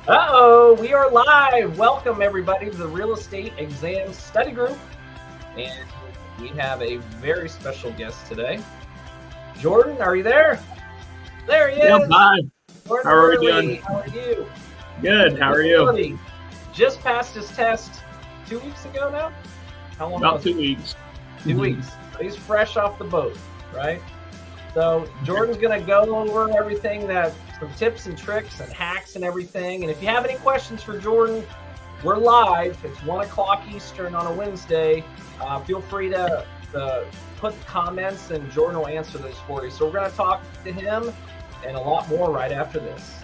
Uh-oh, we are live. Welcome, everybody, to the Real Estate Exam Study Group. And we have a very special guest today. Jordan, are you there? There he is. Yep, hi. Jordan How are we Wehrly, doing? how are you? Good. How are you? Just passed his test 2 weeks ago now? How long? About 2 weeks. 2 weeks. So he's fresh off the boat, right? So Jordan's going to go over everything, some tips and tricks and hacks and everything. And if you have any questions for Jordan, we're live. It's 1 o'clock Eastern on a Wednesday. Feel free to put comments and Jordan will answer those for you. So we're going to talk to him and a lot more right after this.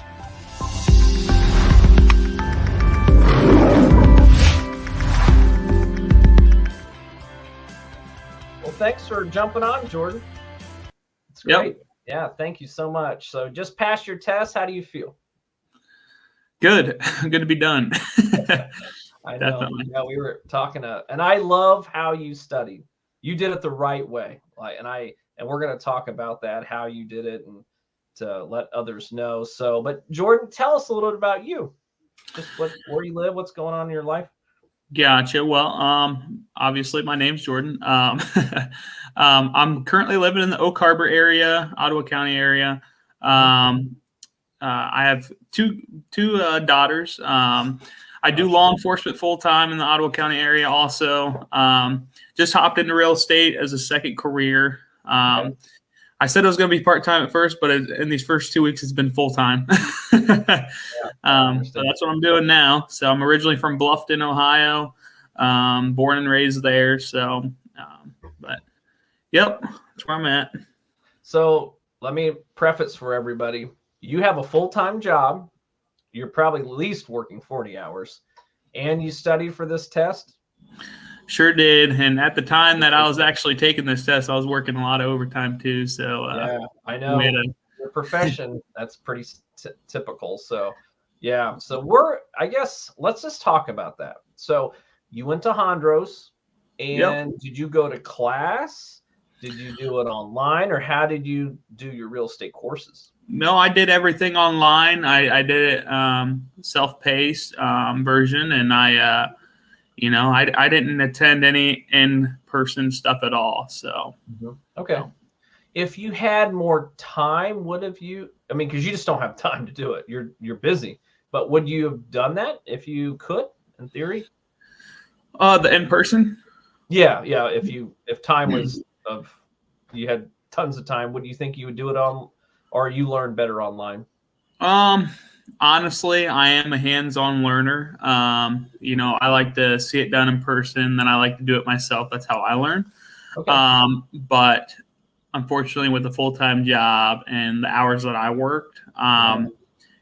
Well, thanks for jumping on, Jordan. It's great. Yep. Yeah, thank you so much. So just passed your test. How do you feel? Good. Good to be done. I know. Definitely. Yeah, we were talking and I love how you studied. You did it the right way. And we're going to talk about that, how you did it and to let others know. So, but Jordan, tell us a little bit about you. Just where you live, what's going on in your life. Gotcha. Well, obviously my name's Jordan. I'm currently living in the Oak Harbor area, Ottawa County area. I have two daughters. I do law enforcement full time in the Ottawa County area. Also, just hopped into real estate as a second career. I said it was going to be part time at first, but in these first 2 weeks, it's been full time. So that's what I'm doing now. So I'm originally from Bluffton, Ohio, born and raised there. So, but yep, that's where I'm at. So let me preface for everybody. You have a full-time job. You're probably at least working 40 hours and you studied for this test. Sure did. And at the time that I was actually taking this test, I was working a lot of overtime too. So yeah, I know your profession, that's pretty typical. So yeah. So I guess let's just talk about that. So you went to Hondros and Did you go to class? Did you do it online or how did you do your real estate courses? No, I did everything online. I did it self-paced version and I didn't attend any in-person stuff at all. So, okay. If you had more time, because you just don't have time to do it. You're busy, but would you have done that if you could, in theory? The in-person? Yeah. If time was you had tons of time, would you think you would do it on, or you learn better online? Honestly, I am a hands-on learner. I like to see it done in person, then I like to do it myself. That's how I learn. Okay. But unfortunately, with a full-time job and the hours that I worked,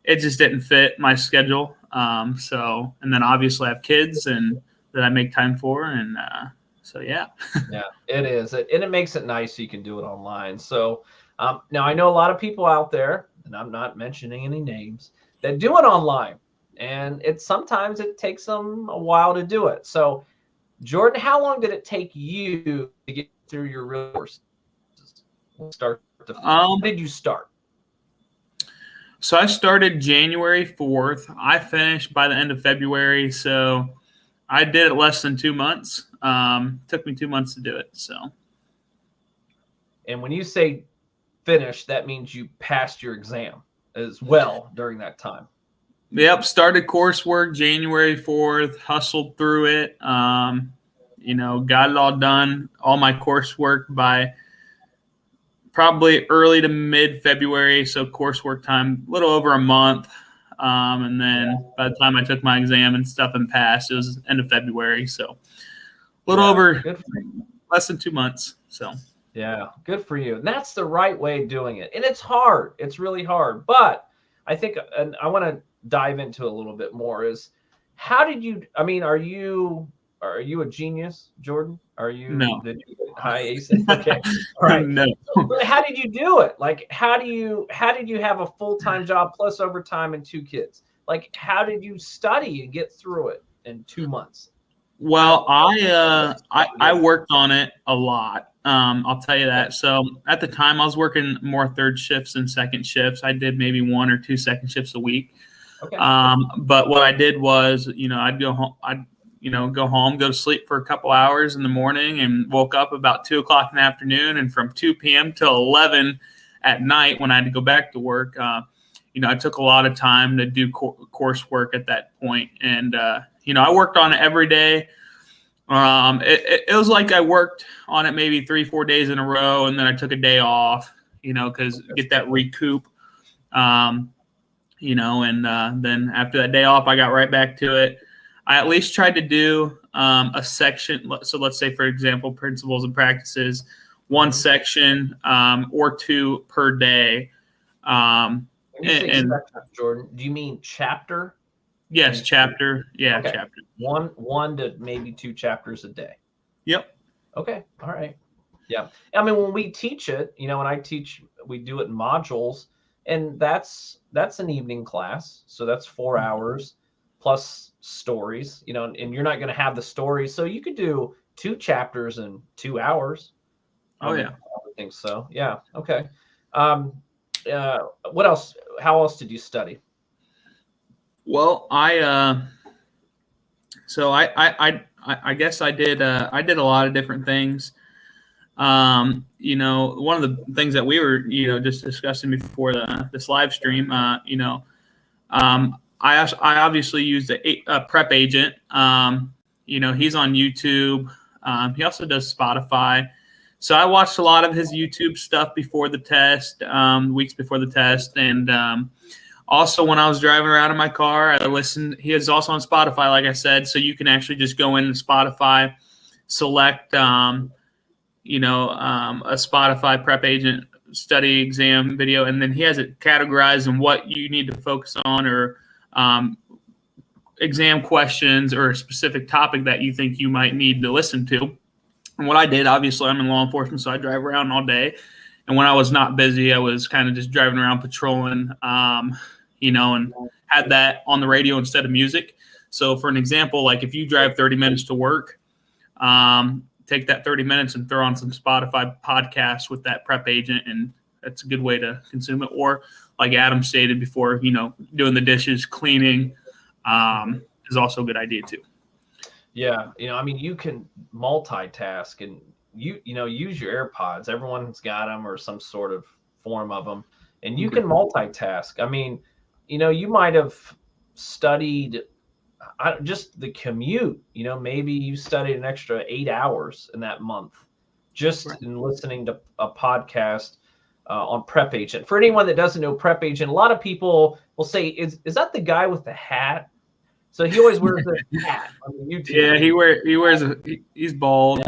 it just didn't fit my schedule. And then obviously I have kids and that I make time for, and so yeah. Yeah, it is, and it makes it nice so you can do it online. So now I know a lot of people out there, and I'm not mentioning any names, that do it online, and sometimes it takes them a while to do it. So, Jordan, how long did it take you to get through your real courses? When did you start? So I started January 4th. I finished by the end of February. So I did it less than 2 months. Took me 2 months to do it. So. And when you say finish, that means you passed your exam as well during that time. Yep. Started coursework January 4th, hustled through it. Got it all done, all my coursework by probably early to mid-February. So coursework time, a little over a month. And then by the time I took my exam and stuff and passed, it was end of February. So a little over less than 2 months. So. Yeah, good for you. And that's the right way of doing it. And it's hard. It's really hard. But I think, and I want to dive into a little bit more, is how did you, are you a genius, Jordan? Are you? No. Did you get high ace? Okay. All right. No. But how did you do it? Like, how did you have a full-time job plus overtime and 2 kids? Like, how did you study and get through it in 2 months? Well, I worked on it a lot. I'll tell you that. So at the time I was working more third shifts than second shifts. I did maybe 1 or 2 second shifts a week. Okay. But what I did was, I'd go home. Go home, go to sleep for a couple hours in the morning, and woke up about 2 o'clock in the afternoon. And from 2 p.m. till 11 at night, when I had to go back to work, I took a lot of time to do coursework at that point. And, I worked on it every day. It was like I worked on it maybe 3-4 days in a row, and then I took a day off, because get that recoup. And then after that day off, I got right back to it. I at least tried to do a section. So let's say, for example, principles and practices, one section or two per day. When you say section, Jordan, do you mean chapter? Yes, chapter. Yeah, okay. Chapter. One to maybe 2 chapters a day. Yep. Okay. All right. Yeah. I mean, when we teach it, when I teach, we do it in modules, and that's an evening class. So that's 4 hours plus stories, and you're not going to have the stories. So you could do 2 chapters in 2 hours. Oh, yeah. I would think so. Yeah. Okay. What else? How else did you study? Well, I guess I did a lot of different things. One of the things that we were, just discussing before this live stream, I obviously used a prep agent. He's on YouTube. He also does Spotify. So I watched a lot of his YouTube stuff before the test, weeks before the test. And also when I was driving around in my car, I listened. He is also on Spotify, like I said. So you can actually just go into Spotify, select, a Spotify prep agent study exam video, and then he has it categorized in what you need to focus on, or exam questions, or a specific topic that you think you might need to listen to. And what I did, obviously, I'm in law enforcement, so I drive around all day. And when I was not busy, I was kind of just driving around patrolling, and had that on the radio instead of music. So for an example, like if you drive 30 minutes to work, take that 30 minutes and throw on some Spotify podcasts with that prep agent, and that's a good way to consume it. Or like Adam stated before, doing the dishes, cleaning is also a good idea too. Yeah. You can multitask and use your AirPods. Everyone's got them or some sort of form of them, and you can multitask. You might have studied just the commute, maybe you studied an extra 8 hours in that month just in listening to a podcast on Prep Agent. For anyone that doesn't know Prep Agent, a lot of people will say, is that the guy with the hat? So he always wears this hat on YouTube. Yeah, he's bald.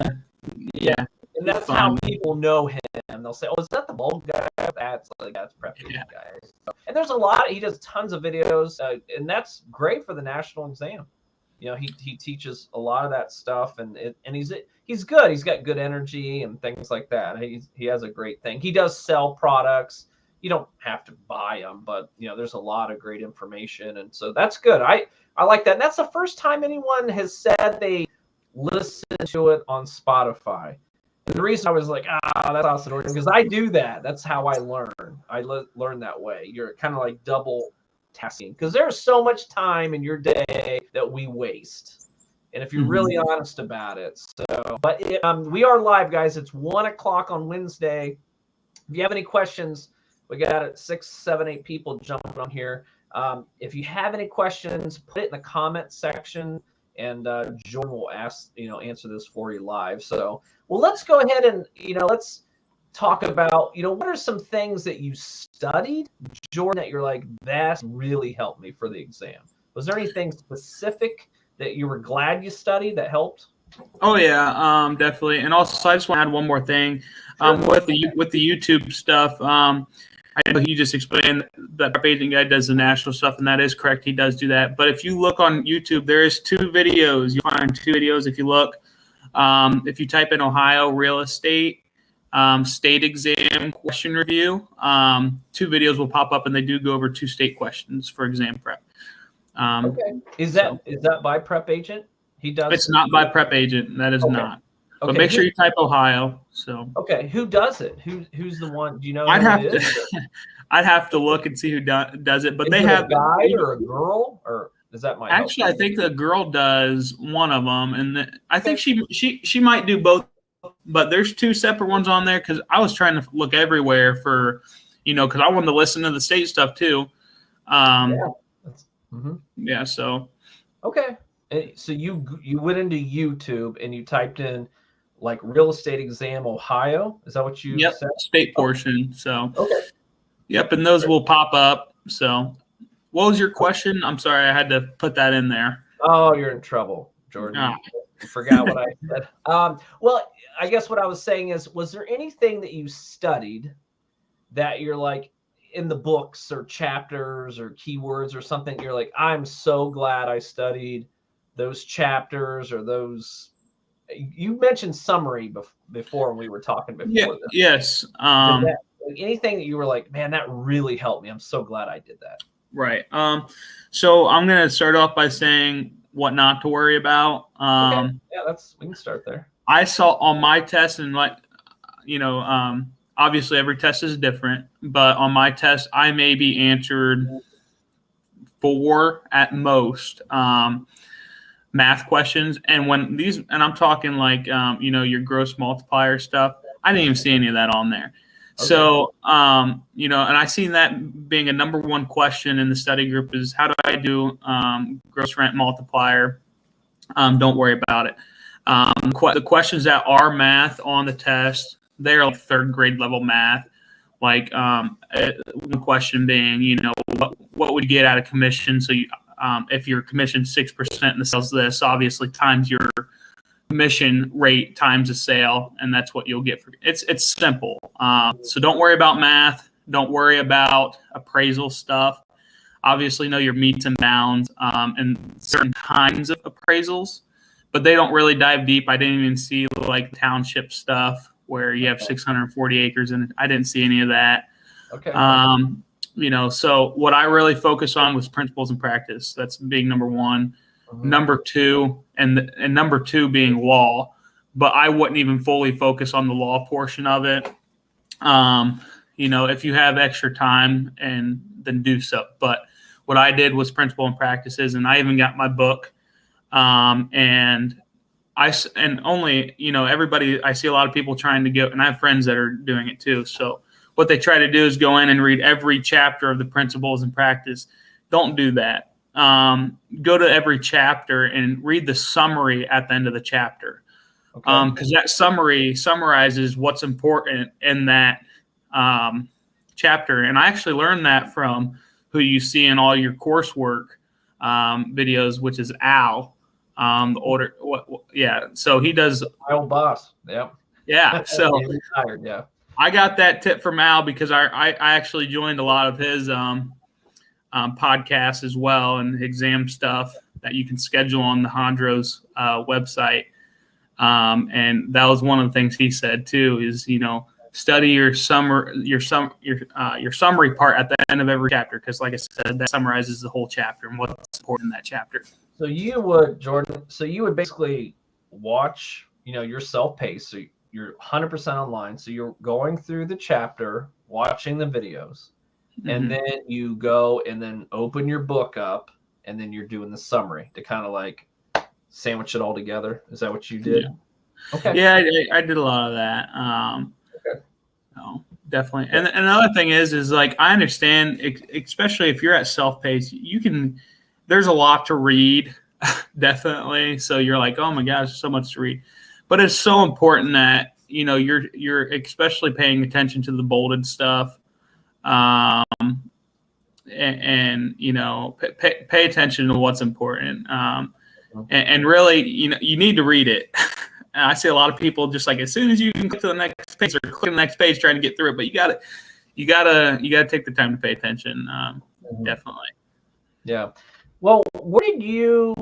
Yeah. And that's how people know him. They'll say, "Oh, is that the bald guy?" That's Prep Agent guy. So, and there's a lot. He does tons of videos, and that's great for the national exam. He teaches a lot of that stuff, and he's good. He's got good energy and things like that. He has a great thing. He does sell products. You don't have to buy them, but there's a lot of great information, and so that's good. I like that. And that's the first time anyone has said they listen to it on Spotify. And the reason I was like, that's awesome, because I do that. That's how I learn. I learn that way. You're kind of like double tasking, because there's so much time in your day that we waste. And if you're really honest about it. But we are live, guys. It's 1:00 on Wednesday. If you have any questions, we got 6, 7, 8 people jumping on here. If you have any questions, put it in the comment section, and Jordan will answer this for you live. So, well, let's go ahead and let's talk about what are some things that you studied, Jordan, that you're like, that really helped me for the exam. Was there anything specific that you were glad you studied that helped? Oh yeah, definitely. And also, I just want to add one more thing. With the YouTube stuff. I know he just explained that Prep Agent guy does the national stuff, and that is correct. He does do that. But if you look on YouTube, there is 2 videos. You'll find 2 videos if you look. If you type in Ohio real estate state exam question review, 2 videos will pop up, and they do go over 2 state questions for exam prep. Okay. Is that by Prep Agent? He does. It's not by Prep Agent. That is not. Okay. But make sure you type Ohio. So okay, who does it? Who's the one? Do you know? I'd have I'd have to look and see who does it. But Is they it have a guy or a girl, or does that might help? actually, I think the girl does one of them, and I think Okay. she might do both. But there's two separate ones on there because I was trying to look everywhere for, because I wanted to listen to the state stuff too. Yeah. Yeah. So. Okay. And so you went into YouTube and you typed in like real estate exam Ohio. Is that what you Yep. said? State portion. So. Okay. Yep, and those will pop up. So, what was your question? I'm sorry, I had to put that in there. Oh, you're in trouble, Jordan. Ah. You forgot what I said. Well, I guess what I was saying is, was there anything that you studied that you're like in the books or chapters or keywords or something? You're like, I'm so glad I studied those chapters or those. You mentioned summary before when we were talking before. Yeah. Yes. Anything that you were like, man, that really helped me. I'm so glad I did that. Right. So I'm gonna start off by saying what not to worry about. Okay. Yeah, we can start there. I saw on my test, and obviously every test is different, but on my test, I maybe answered 4 at most math questions. And and I'm talking like, your gross multiplier stuff, I didn't even see any of that on there. Okay. So, and I seen that being a number one question in the study group is how do I do gross rent multiplier? Don't worry about it. The questions that are math on the test, they're like 3rd grade level math. Like one question being, what would you get out of commission? So if your commission 6% and the sales this, obviously times your commission rate times the sale, and that's what you'll get for it's simple. So don't worry about math. Don't worry about appraisal stuff. Obviously know your meets and bounds and certain kinds of appraisals, but they don't really dive deep. I didn't even see like township stuff where you have 640 acres, and I didn't see any of that. Okay. So what I really focus on was principles and practice. That's being number one. Mm-hmm. Number two, and number two being law, but I wouldn't even fully focus on the law portion of it. If you have extra time, and then do so. But what I did was principle and practices, and I even got my book. Everybody, I see a lot of people trying to go, and I have friends that are doing it too. So what they try to do is go in and read every chapter of the principles and practice. Don't do that. Go to every chapter and read the summary at the end of the chapter. Okay. Because that summary summarizes what's important in that chapter. And I actually learned that from who you see in all your coursework videos, which is Al. So he does. My old boss. Yep. Yeah. So retired. Yeah. I got that tip from Al because I actually joined a lot of his podcasts as well, and exam stuff that you can schedule on the Hondros website. And that was one of the things he said too, is, study your summary part at the end of every chapter. Cause like I said, that summarizes the whole chapter and what's important in that chapter. So you would, Jordan, basically watch, your self-paced. So you're 100% online. So you're going through the chapter, watching the videos. Mm-hmm. And then you go and then open your book up, and then you're doing the summary to kind of like sandwich it all together. Is that what you did? Yeah. Okay. Yeah, I did a lot of that. Okay. No, definitely. And another thing is like, I understand, especially if you're at self-paced, there's a lot to read, definitely. So you're like, oh my gosh, there's so much to read. But it's so important that, you're especially paying attention to the bolded stuff. Pay attention to what's important. And really, you need to read it. I see a lot of people just like, as soon as you can click to the next page, or click the next page trying to get through it, but you gotta take the time to pay attention. Definitely. Yeah. Well, where did you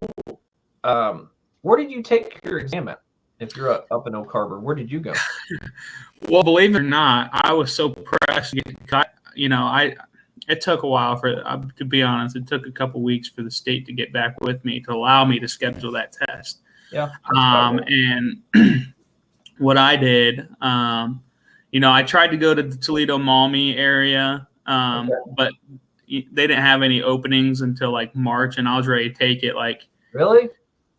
take your exam at? If you're up in Oak Harbor, where did you go? Well, believe it or not, I was so pressed to get cut. It took a while to be honest. It took a couple weeks for the state to get back with me to allow me to schedule that test. Yeah. And what I did, I tried to go to the Toledo Maumee area, but they didn't have any openings until like March, and I was ready to take it like Really?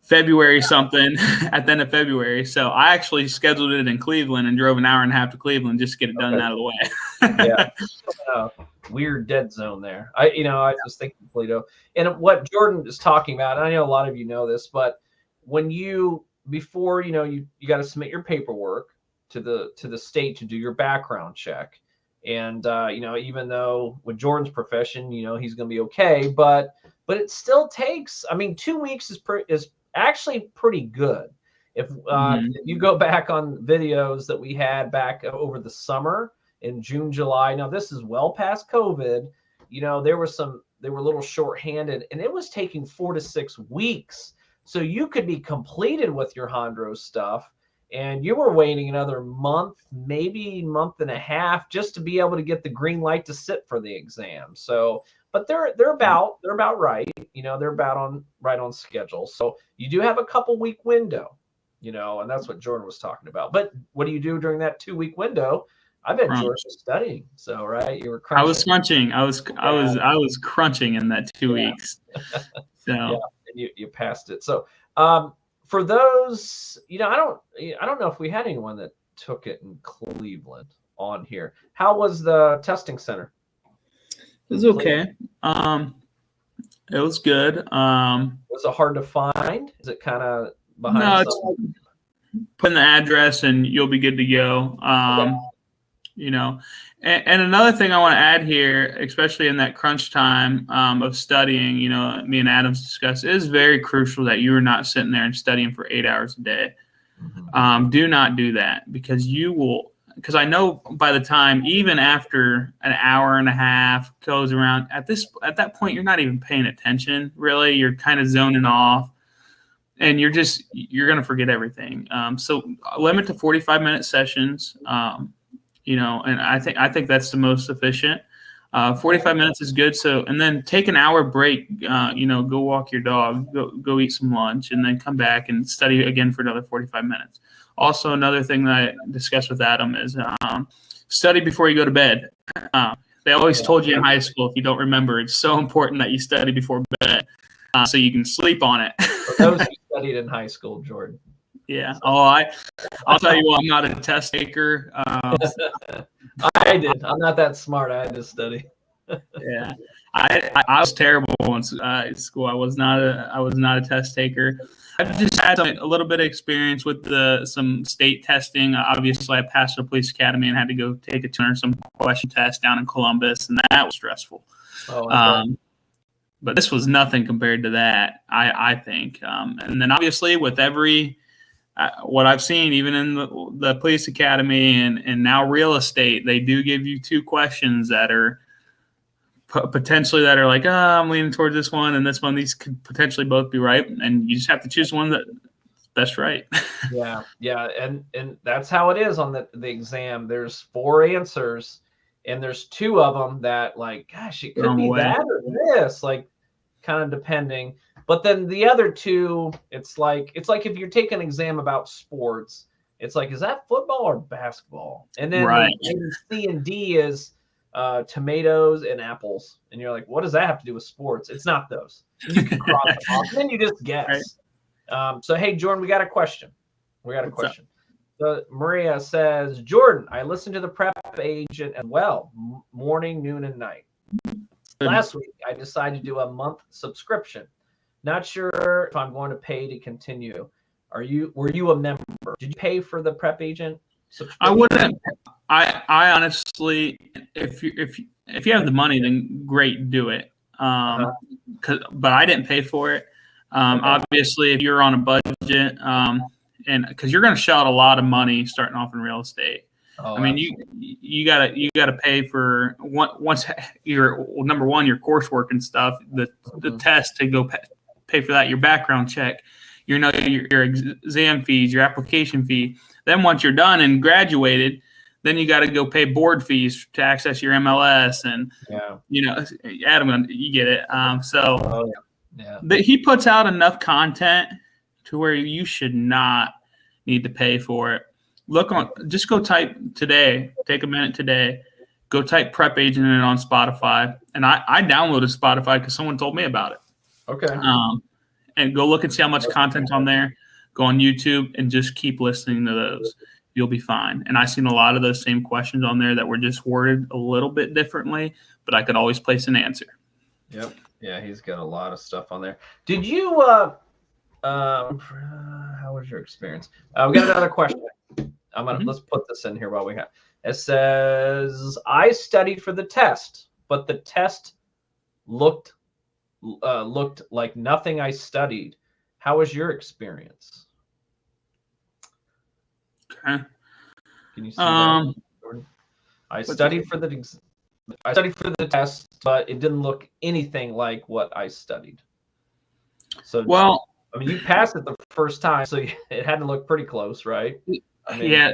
February something at the end of February. So I actually scheduled it in Cleveland and drove an hour and a half to Cleveland just to get it done out of the way. Yeah. Weird dead zone there. I was thinking, Polito, and what Jordan is talking about, and I know a lot of you know this, but when before you got to submit your paperwork to the state to do your background check. And even though with Jordan's profession, he's going to be okay, but it still takes. I mean, 2 weeks is actually pretty good. If you go back on videos that we had back over the summer in June, July. Now this is well past COVID. They were a little short-handed, and it was taking 4 to 6 weeks. So you could be completed with your Hondros stuff, and you were waiting another month, maybe month and a half, just to be able to get the green light to sit for the exam. So, but they're about right. They're about right on schedule. So you do have a couple week window, and that's what Jordan was talking about. But what do you do during that 2 week window? I bet Jordan was studying. So right, you were crunching. I was crunching. I was crunching in that 2 weeks. So and you passed it. So for those, I don't know if we had anyone that took it in Cleveland on here. How was the testing center? It was okay. It was good. Was it hard to find? Is it kind of behind? No, put in the address and you'll be good to go. And another thing I want to add here, especially in that crunch time of studying, me and Adams discussed, it is very crucial that you are not sitting there and studying for 8 hours a day. Do not do that, because because I know by the time, even after an hour and a half goes around, at that point, you're not even paying attention, really. You're kind of zoning off, and you're going to forget everything. So limit to 45-minute sessions. And I think that's the most efficient. 45 minutes is good. So, and then take an hour break, go walk your dog, go eat some lunch, and then come back and study again for another 45 minutes. Also, another thing that I discussed with Adam is study before you go to bed. They always told you in high school, if you don't remember, it's so important that you study before bed so you can sleep on it. For those who studied in high school, Jordan. Yeah. I'll tell you what, I'm not a test taker. I did. I'm not that smart. I had to study. Yeah. I was terrible in school. I was not a test taker. I've just had a little bit of experience with some state testing. Obviously, I passed the police academy and had to go take some question test down in Columbus, and that was stressful. But this was nothing compared to that, I think. And then obviously with what I've seen, even in the police academy and now real estate, they do give you 2 questions that are potentially like, I'm leaning towards this one and this one. These could potentially both be right, and you just have to choose one that's best right. Yeah, and that's how it is on the exam. There's 4 answers, and there's 2 of them that, like, gosh, it could be that or this, like, kind of depending. But then the other 2, it's like if you're taking an exam about sports, it's like, is that football or basketball? And then C and D is tomatoes and apples. And you're like, what does that have to do with sports? It's not those. You can cross them off, and then you just guess. Right. So, hey, Jordan, we got a question. So Maria says, Jordan, I listened to the prep agent as well, morning, noon, and night. Last week, I decided to do a month subscription. Not sure if I'm going to pay to continue. Were you a member? Did you pay for the prep agent subscription? I wouldn't. I honestly, if you have the money, then great, do it. But I didn't pay for it. Obviously, if you're on a budget, and because you're going to shell out a lot of money starting off in real estate. I mean, you gotta pay for once your number one, your coursework and stuff, the test to go pay for that, your background check, your exam fees, your application fee. Then once you're done and graduated, then you got to go pay board fees to access your MLS, and Adam, you get it. He puts out enough content to where you should not need to pay for it. Just go type today. Take a minute today go type prep agent in on Spotify. And I downloaded Spotify because someone told me about it. Okay. And go look and see how much content's on there. Go on YouTube and just keep listening to those. You'll be fine. And I've seen a lot of those same questions on there that were just worded a little bit differently, but I could always place an answer. Yep. Yeah, he's got a lot of stuff on there. Did you how was your experience? We got another question. Let's put this in here while we have. It says, I studied for the test, but the test looked like nothing I studied. How was your experience? Okay. Can you see that, Jordan? I studied for the test, but it didn't look anything like what I studied. So, well, I mean, you passed it the first time, so it had to look pretty close, right? I mean, yeah,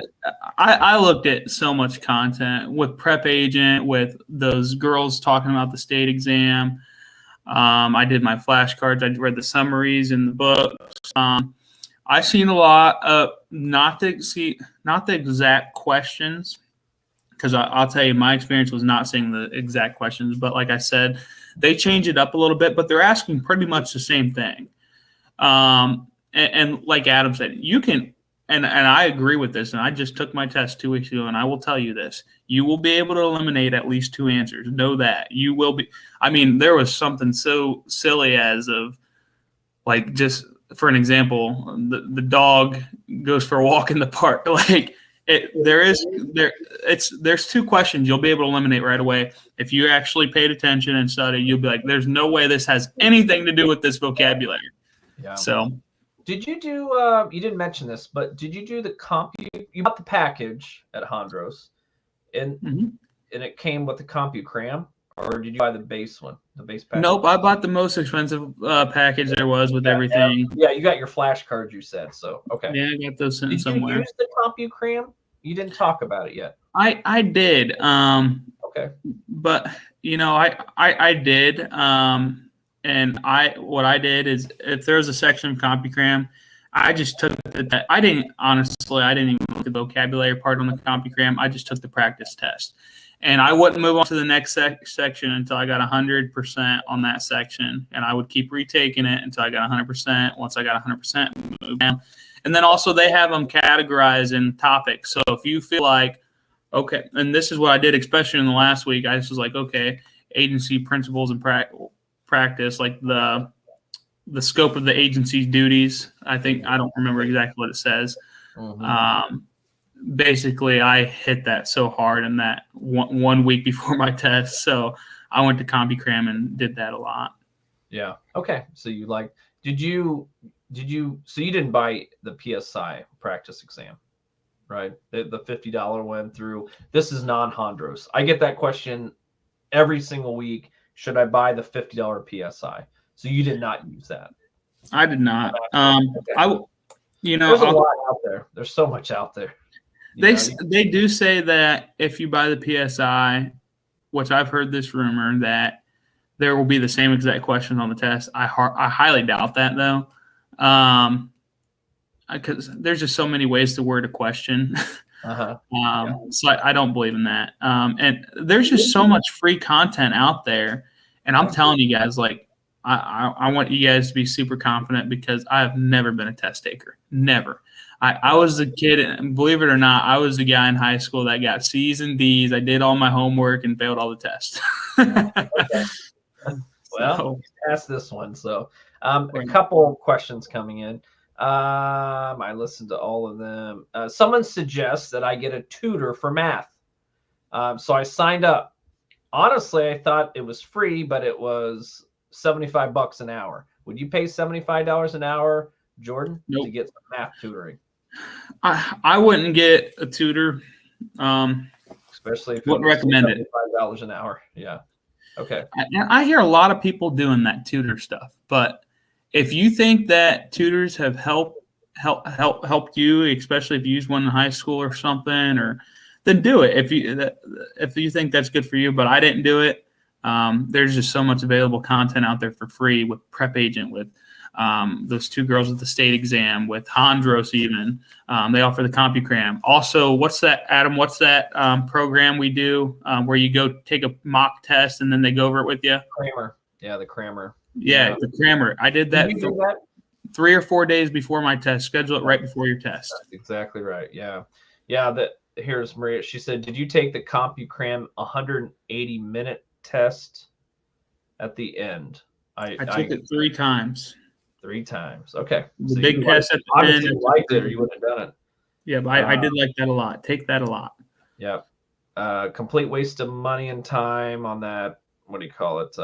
I looked at so much content with Prep Agent, with those girls talking about the state exam. I did my flashcards. I read the summaries in the books. I've seen a lot of not the exact questions, because I'll tell you, my experience was not seeing the exact questions. But like I said, they change it up a little bit, but they're asking pretty much the same thing. And like Adam said, you can. And I agree with this, and I just took my test 2 weeks ago, and I will tell you this. You will be able to eliminate at least 2 answers. Know that. You will be. I mean, there was something so silly as of, like, just for an example, the dog goes for a walk in the park. Like, there's 2 questions you'll be able to eliminate right away. If you actually paid attention and studied, you'll be like, there's no way this has anything to do with this vocabulary. Yeah. So. Did you do, you didn't mention this, but did you do the you bought the package at Hondros, and it came with the CompuCram, or did you buy the base one, the base package? Nope, I bought the most expensive package there was with everything. Yeah, you got your flashcards, you said, so, okay. Yeah, I got those sitting somewhere. Did you use the CompuCram? You didn't talk about it yet. I did. Okay. But, I did. And what I did is, if there was a section of CompuCram, I just took the. I didn't even look at the vocabulary part on the CompuCram. I just took the practice test, and I wouldn't move on to the next section until I got 100% on that section, and I would keep retaking it until I got 100%. Once I got 100%, move down. And then also they have them categorized in topics. So if you feel like, okay, and this is what I did, especially in the last week, I just was like, okay, agency principles and practice, like the scope of the agency's duties. I don't remember exactly what it says. Basically, I hit that so hard in that one week before my test. So I went to CompuCram and did that a lot. Yeah. Okay. So so you didn't buy the PSI practice exam, right? The $50 one through. This is non-Hondros. I get that question every single week. Should I buy the $50 PSI? So you did not use that. I did not. Okay. There's a lot out there. There's so much out there. They do say that if you buy the PSI, which I've heard this rumor, that there will be the same exact questions on the test. I highly doubt that, though, because there's just so many ways to word a question. So I don't believe in that. And there's just so much free content out there. And I'm telling you guys, like, I want you guys to be super confident, because I have never been a test taker. Never. I was a kid, and believe it or not, I was the guy in high school that got C's and D's. I did all my homework and failed all the tests. Okay. Well, ask this one. So a couple questions coming in. I listened to all of them. Someone suggests that I get a tutor for math. So I signed up. Honestly, I thought it was free, but it was $75 an hour. Would you pay $75 an hour, Jordan, to get some math tutoring? I wouldn't get a tutor. Especially if wouldn't recommend it. $75 an hour. Yeah. Okay. I hear a lot of people doing that tutor stuff, but if you think that tutors have helped you, especially if you use one in high school or something, then do it. If you think that's good for you, but I didn't do it. There's just so much available content out there for free with Prep Agent, with those two girls with the state exam, with Hondros even. They offer the CompuCram. Also, what's that, Adam? What's that program we do where you go take a mock test and then they go over it with you? Kramer. Yeah, the Kramer. Yeah, the Kramer. I did that, Did you do that 3 or 4 days before my test. Schedule it right before your test. That's exactly right. Yeah. Yeah. Here's Maria. She said, did you take the CompuCram 180-minute test at the end? I took it 3 times. 3 times. Okay. The big test at the end. You liked it or you wouldn't have done it. Yeah, but I did like that a lot. Take that a lot. Yeah. Complete waste of money and time on that. What do you call it?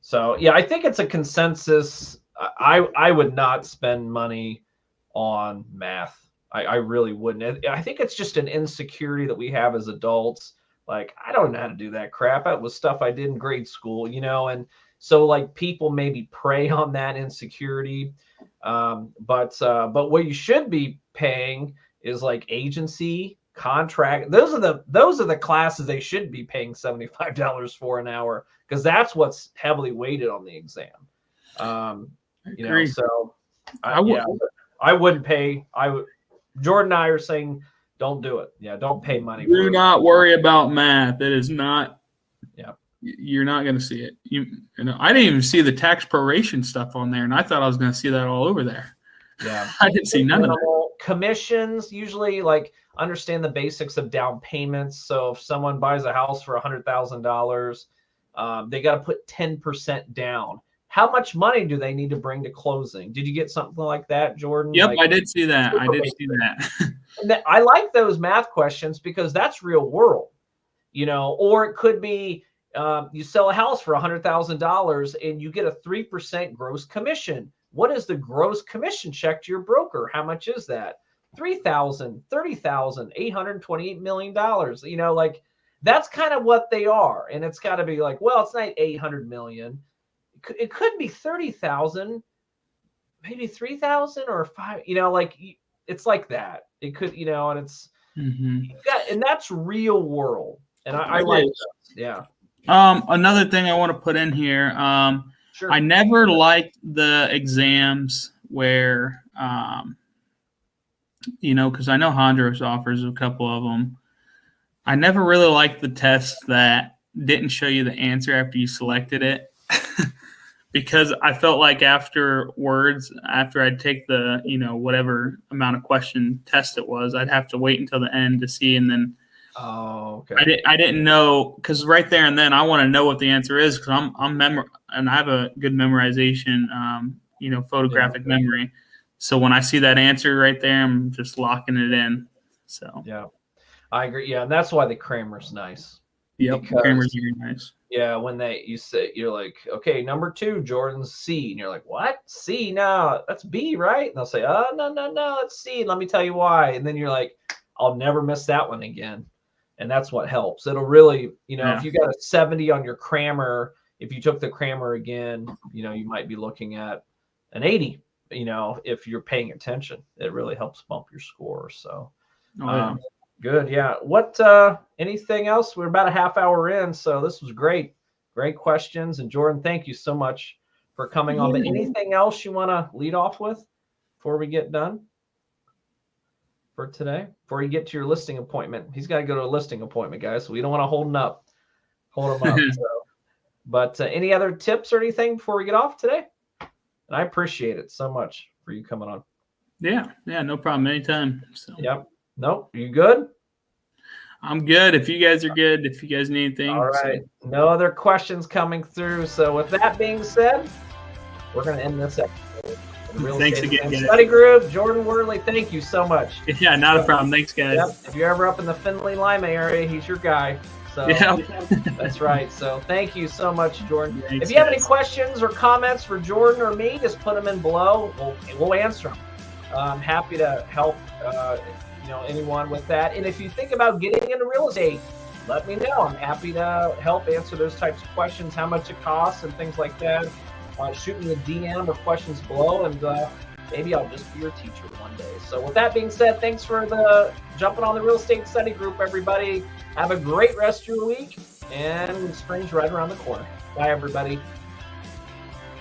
So yeah, I think it's a consensus. I would not spend money on math. I really wouldn't. I think it's just an insecurity that we have as adults. Like, I don't know how to do that crap. That was stuff I did in grade school, and so like people maybe prey on that insecurity. But what you should be paying is like agency contract. Those are the classes they should be paying $75 for an hour, because that's what's heavily weighted on the exam. So I wouldn't pay. Jordan and I are saying, don't do it. Yeah, don't pay money. Do not worry about math. It is not. Yeah, you're not going to see it. I didn't even see the tax proration stuff on there, and I thought I was going to see that all over there. Yeah, I didn't see none of that. Commissions usually understand the basics of down payments. So if someone buys a house for $100,000, they got to put 10% down. How much money do they need to bring to closing? Did you get something like that, Jordan? Yep, I did see that. I like those math questions because that's real world, or it could be you sell a house for $100,000 and you get a 3% gross commission. What is the gross commission check to your broker? How much is that? $3,000, $30,000, $828 million. That's kind of what they are. And it's got to be like, well, it's not 800 million. It could be 30,000, maybe 3,000 or 5, it's like that. It could, and it's, and that's real world. And I like that. Yeah. Another thing I want to put in here, sure. I never liked the exams where, because I know Hondros offers a couple of them. I never really liked the tests that didn't show you the answer after you selected it. Because I felt like afterwards, after I'd take the, whatever amount of question test it was, I'd have to wait until the end to see. And then I didn't know, because right there and then I want to know what the answer is, because and I have a good memorization, photographic memory. So when I see that answer right there, I'm just locking it in. So yeah, I agree. Yeah, and that's why the Kramer's nice. Yep, Kramer's very nice. Yeah, when you say, you're like, okay, number 2, Jordan's C, and you're like, what? C? No, that's B, right? And they'll say, oh, no, it's C. And let me tell you why. And then you're like, I'll never miss that one again. And that's what helps. It'll really, if you got a 70 on your Kramer, if you took the Kramer again, you might be looking at an 80. If you're paying attention, it really helps bump your score. So, good. Yeah. What, anything else? We're about a half hour in, so this was great. Great questions. And Jordan, thank you so much for coming on. But anything else you want to lead off with before we get done for today? Before you get to your listing appointment, he's got to go to a listing appointment, guys. So we don't want to hold him up. But any other tips or anything before we get off today? And I appreciate it so much for you coming on. Yeah, no problem. Anytime. So. Yep. Nope. You good? I'm good. If you guys are good, if you guys need anything. All right. So. No other questions coming through. So with that being said, we're going to end this episode. Thanks again, guys. Study Group, Jordan Wehrly, thank you so much. Yeah, not a problem. Thanks, guys. Yep. If you're ever up in the Findlay Lima area, he's your guy. So yeah. That's right. So thank you so much, Jordan. Thanks, if you have any questions or comments for Jordan or me, just put them in below. We'll answer them. I'm happy to help anyone with that. And if you think about getting into real estate, let me know. I'm happy to help answer those types of questions, how much it costs and things like that. Shoot me a DM or questions below, and maybe I'll just be your teacher one day. So with that being said, thanks for jumping on the Real Estate Study Group, everybody. Have a great rest of your week, and spring's right around the corner. Bye, everybody.